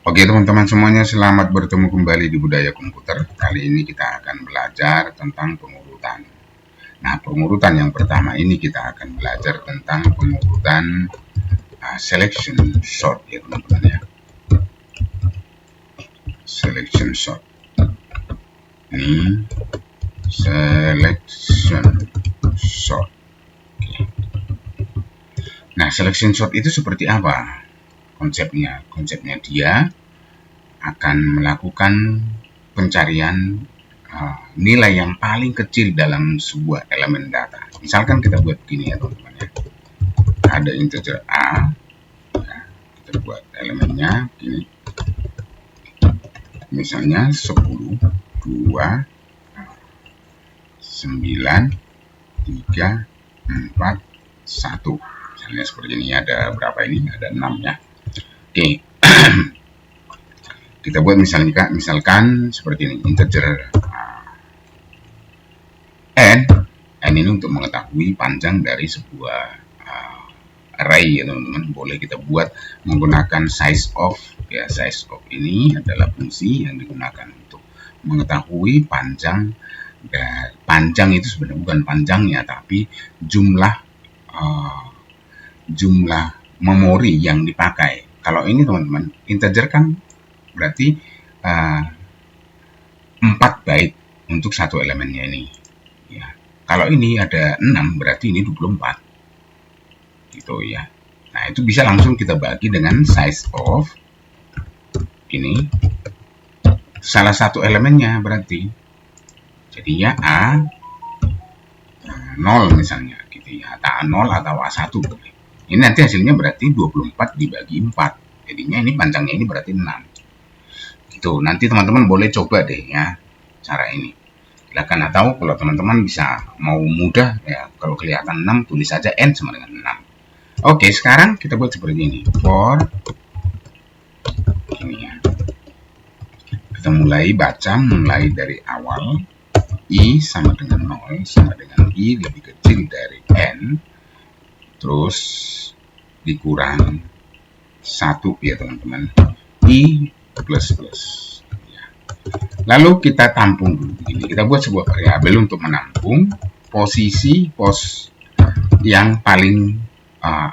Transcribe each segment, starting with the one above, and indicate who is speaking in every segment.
Speaker 1: Oke teman-teman semuanya, selamat bertemu kembali di Budaya Komputer. Kali ini kita akan belajar tentang pengurutan. Nah, pengurutan yang pertama ini kita akan belajar tentang pengurutan selection sort ya teman-teman ya. Selection sort. Ini selection sort. Nah, selection sort itu seperti apa konsepnya? Konsepnya dia akan melakukan pencarian nilai yang paling kecil dalam sebuah elemen data. Misalkan kita buat begini ya teman-teman ya. Ada integer A, ya, kita buat elemennya begini. Misalnya 10, 2, 9, 3, 4, 1. Misalnya seperti ini, ada berapa ini? Ada 6 ya. Oke. Kita buat misalkan seperti ini, integer n ini untuk mengetahui panjang dari sebuah array ya teman-teman. Boleh kita buat menggunakan size of ya. Size of ini adalah fungsi yang digunakan untuk mengetahui panjang, dan panjang itu sebenarnya bukan panjangnya tapi jumlah jumlah memori yang dipakai. Kalau ini teman-teman, integer kan berarti 4 byte untuk satu elemennya ini ya. Kalau ini ada 6 berarti ini 24 gitu ya. Nah, itu bisa langsung kita bagi dengan size of ini salah satu elemennya, berarti jadinya A0 misalnya gitu ya, atau A0 atau A1 boleh. Ini nanti hasilnya berarti 24 dibagi 4. Jadinya ini panjangnya ini berarti 6. Gitu. Nanti teman-teman boleh coba deh ya cara ini. Silakan, atau kalau teman-teman bisa mau mudah ya, kalau kelihatan 6 tulis saja n sama dengan 6. Oke, sekarang kita buat seperti ini. For ini ya. Kita mulai baca mulai dari awal. I sama dengan 0 sama dengan I lebih kecil dari n, terus dikurang 1 ya teman-teman, I plus plus ya. Lalu kita tampung dulu begini. Kita buat sebuah variabel untuk menampung posisi yang paling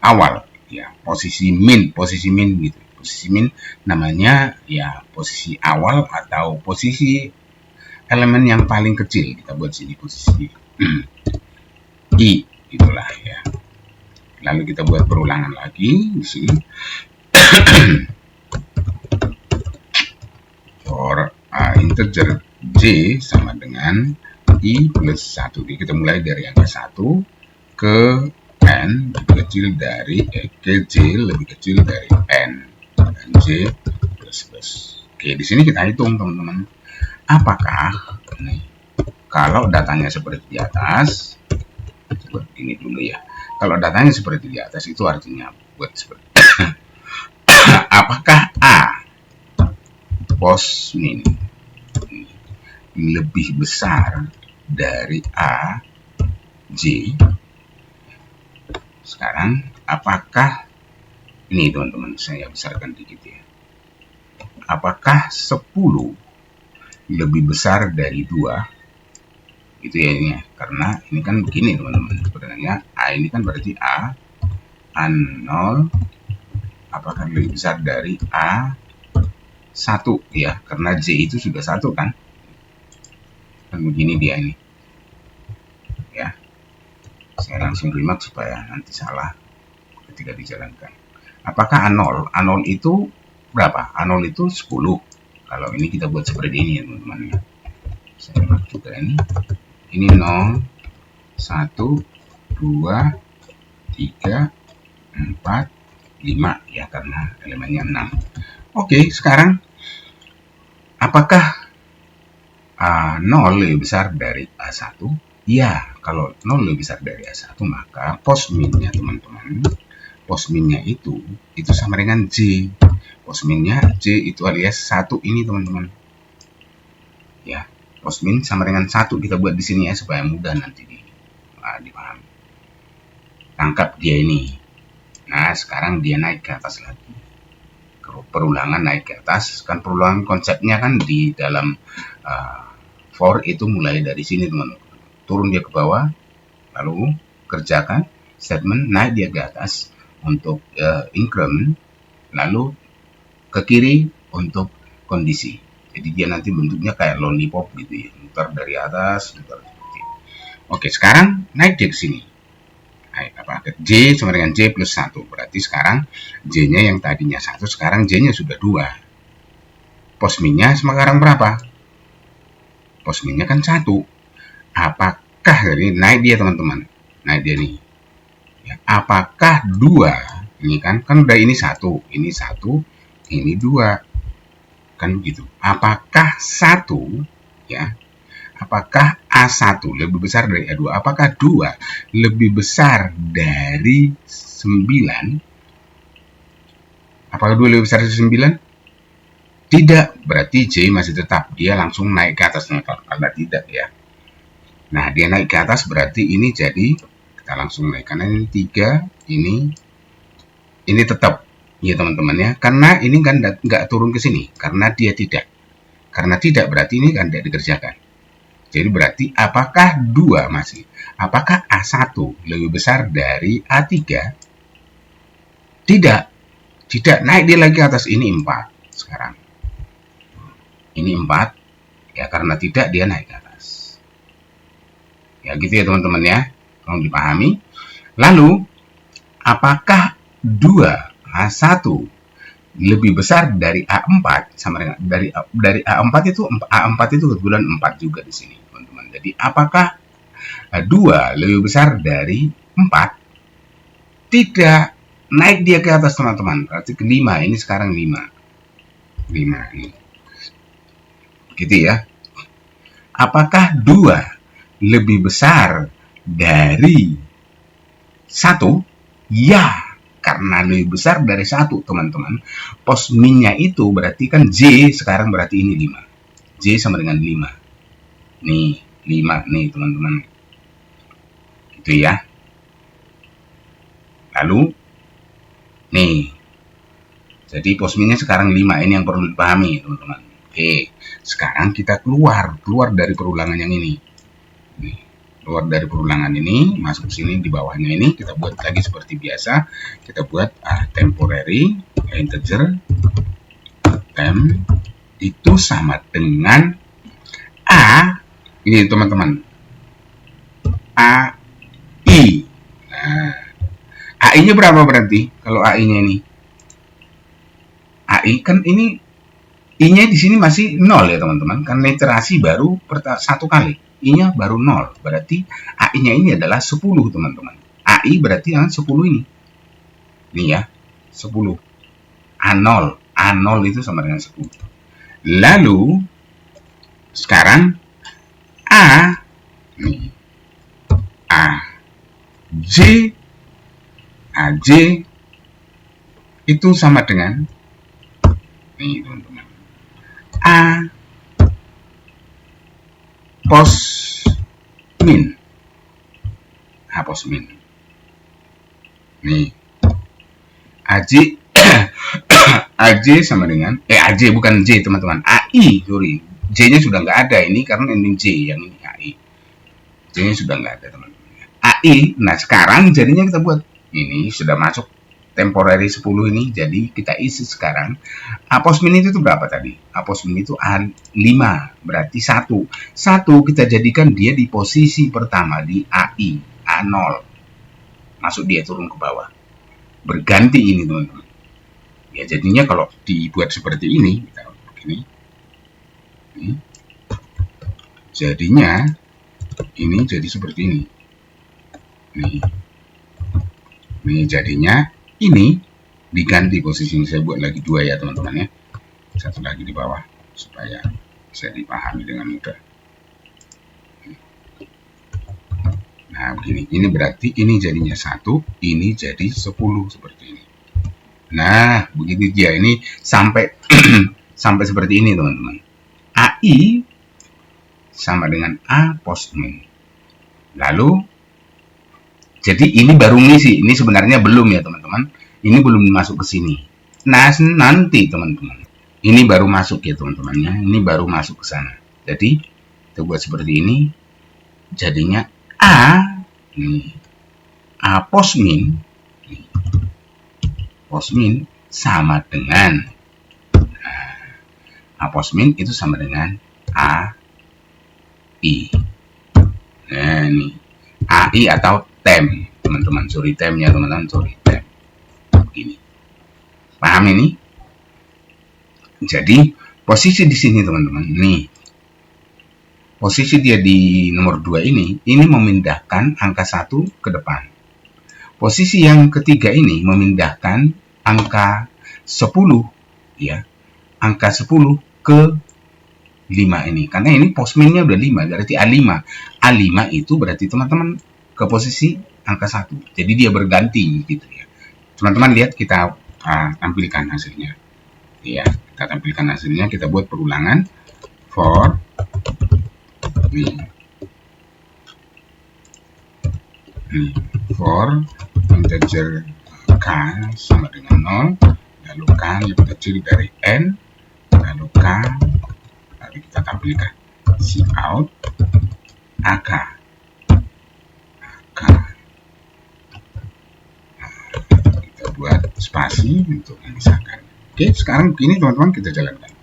Speaker 1: awal ya, posisi min gitu. Posisi min namanya ya posisi awal atau posisi elemen yang paling kecil. Kita buat sini posisi I itulah ya. Lalu kita buat perulangan lagi di sini. For integer j sama dengan I plus 1. Jadi kita mulai dari angka 1 ke n lebih kecil dari ke j lebih kecil dari n, dan j plus plus. Oke, di sini kita hitung teman-teman. Apakah nih, kalau datanya seperti di atas, seperti ini dulu ya. Kalau datanya seperti di atas itu artinya buat seperti apakah A pos min lebih besar dari A J? Sekarang apakah ini teman-teman, saya besarkan dikit ya. Apakah 10 lebih besar dari 2 gitu ya ini ya, karena ini kan begini teman-teman, sebenarnya A ini kan berarti A0 apakah lebih besar dari A1 ya, karena J itu sudah 1 kan begini dia ini ya. Saya langsung remark supaya nanti salah ketika dijalankan. Apakah A0 itu berapa? A0 itu 10. Kalau ini kita buat seperti ini ya teman-teman ya. Saya buat juga ini 0, 1, 2, 3, 4, 5 ya, karena elemennya 6. Oke, sekarang apakah A0 lebih besar dari A1? Ya, kalau 0 lebih besar dari A1 maka pos minnya teman-teman, pos minnya itu sama dengan J. Pos minnya J itu alias 1 ini teman-teman ya. Pos min sama dengan 1 kita buat di sini ya, supaya mudah nanti dipahami. Tangkap dia ini. Nah, sekarang dia naik ke atas lagi, ke perulangan naik ke atas. Kan perulangan konsepnya kan di dalam for itu mulai dari sini teman-teman. Turun dia ke bawah, lalu kerjakan statement, naik dia ke atas untuk increment, lalu ke kiri untuk kondisi. Jadi dia nanti bentuknya kayak lollipop gitu ya, muter dari atas, muter seperti itu. Oke, sekarang naik dia ke sini. J sama dengan J plus 1. Berarti sekarang J-nya yang tadinya 1, sekarang J-nya sudah 2. Postminnya sekarang berapa? Postminnya kan 1. Apakah ini naik dia teman-teman? Naik dia nih. Ya, apakah 2? Ini kan udah ini 1, ini 1, ini 2. Kan begitu. Apakah 1 ya? Apakah A1 lebih besar dari A2? Apakah 2 lebih besar dari 9? Apakah 2 lebih besar dari 9? Tidak, berarti J masih tetap. Dia langsung naik ke atas. Kalau tidak ya. Nah, dia naik ke atas berarti ini jadi, kita langsung naik. Karena ini 3, ini tetap. Ya teman-teman ya. Karena ini kan nggak turun ke sini. Karena dia tidak. Karena tidak berarti ini kan tidak dikerjakan. Jadi berarti apakah 2 masih? Apakah A1 lebih besar dari A3? Tidak. Tidak, naik dia lagi ke atas. Ini 4 sekarang. Ini 4. Ya karena tidak dia naik ke atas. Ya gitu ya teman-teman ya. Tolong dipahami. Lalu apakah 2 A1 lebih besar dari A4 sama dengan dari A4 itu kebetulan 4 juga di sini, teman-teman. Jadi apakah 2 lebih besar dari 4? Tidak. Naik dia ke atas, teman-teman. Berarti ke 5. Ini sekarang 5. 5 ini. Gitu ya. Apakah 2 lebih besar dari 1? Ya. Karena lebih besar dari 1, teman-teman. Postminnya itu berarti kan J sekarang berarti ini 5. J sama dengan 5. Nih, 5 nih, teman-teman. Gitu ya. Lalu, nih. Jadi postminnya sekarang 5. Ini yang perlu dipahami, teman-teman. Oke, sekarang kita keluar dari perulangan yang ini. Nih. Keluar dari perulangan ini, masuk sini di bawahnya ini, kita buat lagi seperti biasa. Kita buat temporary integer temp itu sama dengan A, ini teman-teman, AI. Nah, AI-nya berapa berarti? Kalau AI-nya ini, AI kan ini I-nya di sini masih 0 ya teman-teman, kan literasi baru 1 kali. I-nya baru 0, berarti AI-nya ini adalah 10 teman-teman. AI berarti yang 10 ini. Ini ya, 10. A0 itu sama dengan 10. Lalu, sekarang A, nih, AJ itu sama dengan, nih teman-teman, A postmin. Postmin. Nih. AJ AJ sama dengan AJ bukan J, teman-teman. AI, sorry. J-nya sudah nggak ada ini karena ini J, yang ini AI. J-nya sudah nggak ada, teman-teman. AI. Nah, sekarang jadinya kita buat ini sudah masuk temporary 10 ini, jadi kita isi sekarang. Postmin itu berapa tadi? Postmin itu A5, berarti 1. 1 kita jadikan dia di posisi pertama, di AI, A0. Masuk dia turun ke bawah. Berganti ini, teman-teman. Ya, jadinya kalau dibuat seperti ini, kita begini. Jadinya, ini jadi seperti ini. Ini jadinya, ini diganti posisinya. Saya buat lagi 2 ya teman-teman ya, 1 lagi di bawah supaya bisa dipahami dengan mudah. Nah begini, ini berarti ini jadinya 1, ini jadi 10 seperti ini. Nah begitu dia, ini sampai sampai seperti ini teman-teman. AI sama dengan A postmin. Lalu jadi ini baru ngisi, ini sebenarnya belum ya teman-teman. Ini belum masuk ke sini. nanti teman-teman. Ini baru masuk ya teman-teman ya. Ini baru masuk ke sana. Jadi kita buat seperti ini. Jadinya A ini A pos min sama dengan A pos min itu sama dengan A I. Nah ini AI atau tem teman-teman. Sorry temnya teman-teman. Sorry tem. Begini. Paham ini? Jadi posisi di sini teman-teman. Nih. Posisi dia di nomor 2 ini memindahkan angka 1 ke depan. Posisi yang ketiga ini memindahkan angka 10 ya. Angka 10 ke 5 ini. Karena ini posminnya udah 5, berarti A5. A5 itu berarti teman-teman ke posisi angka 1. Jadi dia berganti gitu ya. Teman-teman lihat, kita tampilkan hasilnya. Ya, kita tampilkan hasilnya, kita buat perulangan for for integer k sama dengan 0, lalu k lebih kecil dari n, lalu k, lalu kita tampilkan cout ak. Kita buat spasi untuk memisahkan. Oke, sekarang begini teman-teman, kita jalankan.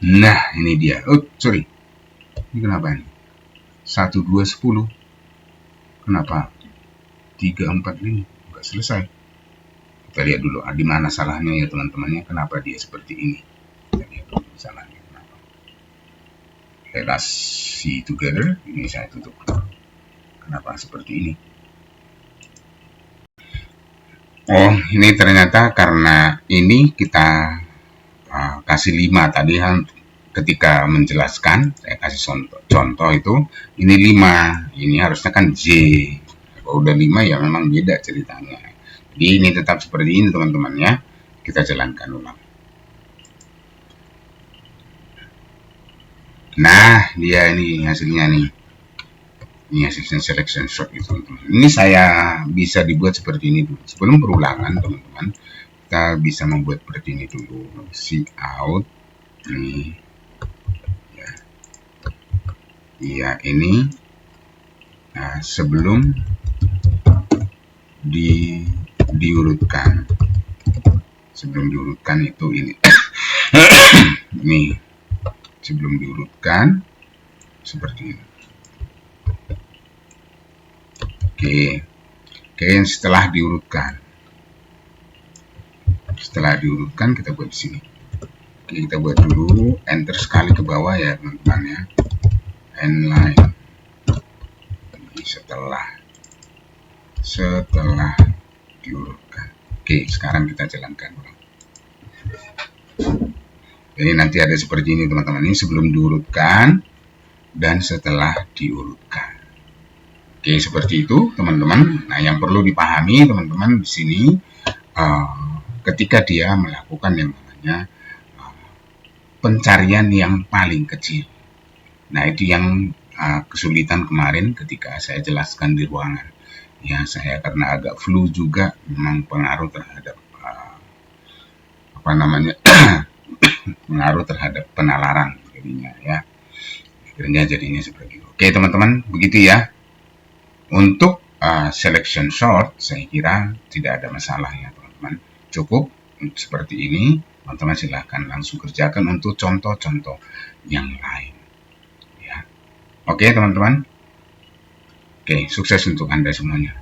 Speaker 1: Nah, ini dia. Oh, sorry. Ini kenapa ini? 1, 2, 10. Kenapa? 3, 4, 5. Nggak selesai. Kita lihat dulu. Di mana salahnya ya teman-temannya. Kenapa dia seperti ini? Kita lihat dulu salahnya. Kenapa? Let us see together. Ini saya tutup. Kenapa seperti ini? Oh, ini ternyata karena ini kita kasih 5 tadi kan, ketika menjelaskan saya kasih contoh itu ini 5, ini harusnya kan J. Kalau udah 5 ya memang beda ceritanya. Jadi ini tetap seperti ini teman-teman ya. Kita jalankan ulang. Nah, dia ini hasilnya nih. Ini hasilnya selection sort itu teman-teman. Ini saya bisa dibuat seperti ini dulu. Sebelum perulangan teman-teman, kita bisa membuat seperti ini dulu. Cout ini ya ini sebelum diurutkan itu ini ini sebelum diurutkan seperti ini. Oke, setelah diurutkan kita buat di sini. Oke, kita buat dulu enter sekali ke bawah ya teman-teman ya. Endline. Setelah diurutkan. Oke, sekarang kita jalankan. Jadi nanti ada seperti ini teman-teman. Ini sebelum diurutkan dan setelah diurutkan. Oke, seperti itu teman-teman. Nah, yang perlu dipahami teman-teman di sini ketika dia melakukan yang namanya pencarian yang paling kecil. Nah, itu yang kesulitan kemarin ketika saya jelaskan di ruangan. Ya, saya karena agak flu juga memang pengaruh terhadap pengaruh terhadap penalaran jadinya ya. Akhirnya jadinya seperti itu. Oke, teman-teman, begitu ya. Untuk selection sort saya kira tidak ada masalah ya, teman-teman. Cukup seperti ini. Teman-teman silahkan langsung kerjakan untuk contoh-contoh yang lain. Oke teman-teman. Oke, sukses untuk Anda semuanya.